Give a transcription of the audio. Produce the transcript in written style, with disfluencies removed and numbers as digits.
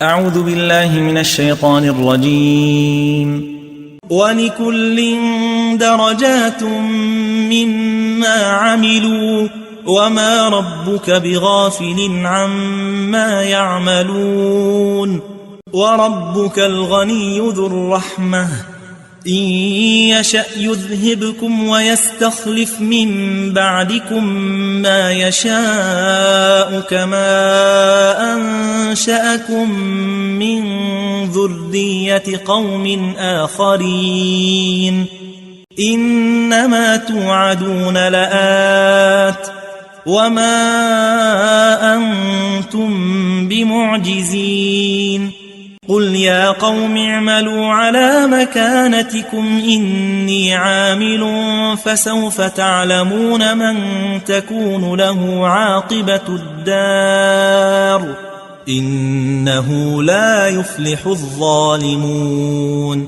أعوذ بالله من الشيطان الرجيم. ولكل درجات مما عملوا وما ربك بغافل عما يعملون. وربك الغني ذو الرحمة إن يشأ يذهبكم ويستخلف من بعدكم ما يشاء كما أنشأكم من ذرية قوم آخرين. إنما توعدون لآت وما أنتم بمعجزين. قل يا قوم اعملوا على مكانتكم إني عامل فسوف تعلمون من تكون له عاقبة الدار إنه لا يفلح الظالمون.